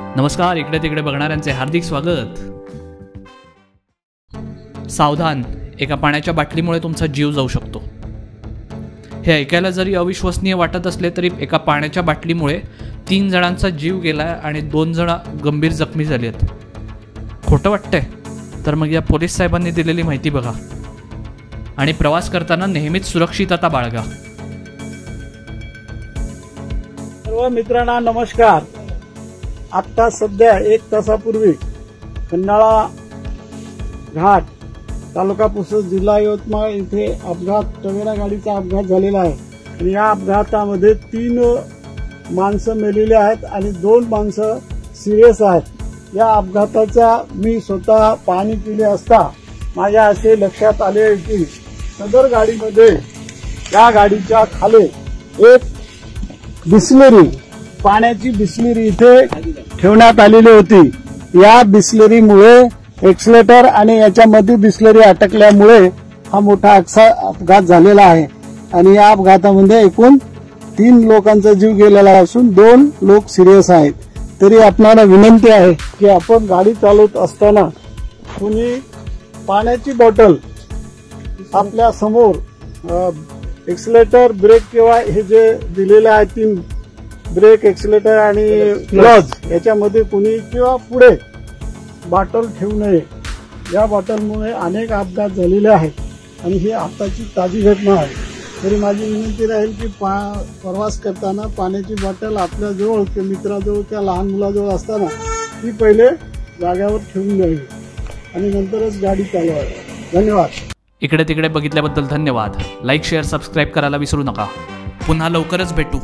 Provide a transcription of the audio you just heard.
नमस्कार, इकडे तिकडे बघणाऱ्यांचे हार्दिक स्वागत। सावधान, एका पाण्याच्या बाटलीमुळे तुमचा जीव जाऊ शकतो। हे ऐकायला जरी अविश्वसनीय वाटत असले तरी एका पाण्याच्या बाटलीमुळे 3 जणांचा जीव गेला आणि 2 जण गंभीर जखमी झाले आहेत। खोटं वाटतंय? तर मग या पोलीस साहेबांनी दिलेली माहिती बघा आणि प्रवास करताना नेहमीच सुरक्षितता बाळगा। सर्व मित्रांना नमस्कार। आता सध्या 1 तासापूर्वी खंडाळा घाट तालुका पुसद जिल्हा यवतमाळ इथे टवेरा गाडीचा अपघात झालेला आहे आणि या अपघातामध्ये 3 माणसं मेलेली आहेत आणि 2 माणसं सिरियस आहेत। या अपघाताचा मी स्वतः पाहणी केली असता माझ्या असे लक्षात आले की सदर गाडीमध्ये या गाडीच्या खाली एक बिस्लेरी पाण्याची बिस्लेरी इथे ठेवण्यात आलेली होती। या बिस्लेरीमुळे एक्सलेटर आणि याच्यामध्ये बिस्लेरी अटकल्यामुळे हा मोठा अपघात झालेला आहे आणि या अपघातामध्ये एकूण 3 लोकांचा जीव गेलेला असून 2 लोक सिरियस आहेत। तरी आपणाला विनंती आहे की आपण गाडी चालवत असताना कोणी पाण्याची बॉटल आपल्या समोर एक्सलेटर ब्रेक किंवा हे जे दिलेले आहे 3 ब्रेक एक्सलेटर आणि क्लच याच्यामध्ये कोणी किंवा पुढे बॉटल ठेवू नये। या बॉटलमुळे अनेक अपघात झालेले आहेत आणि ही आताची ताजी घटना आहे। तरी माझी विनंती राहील की प्रवास करताना पाण्याची बॉटल आपल्या जवळ किंवा मित्राजवळ किंवा लहान मुलाजवळ असताना ती पहिले जागेवर ठेवून द्यावी आणि नंतरच गाडी चालवावी। धन्यवाद। इकडे तिकडे बघितल्याबद्दल धन्यवाद। लाईक, शेअर, सबस्क्राईब करायला विसरू नका। पुन्हा लवकरच भेटू।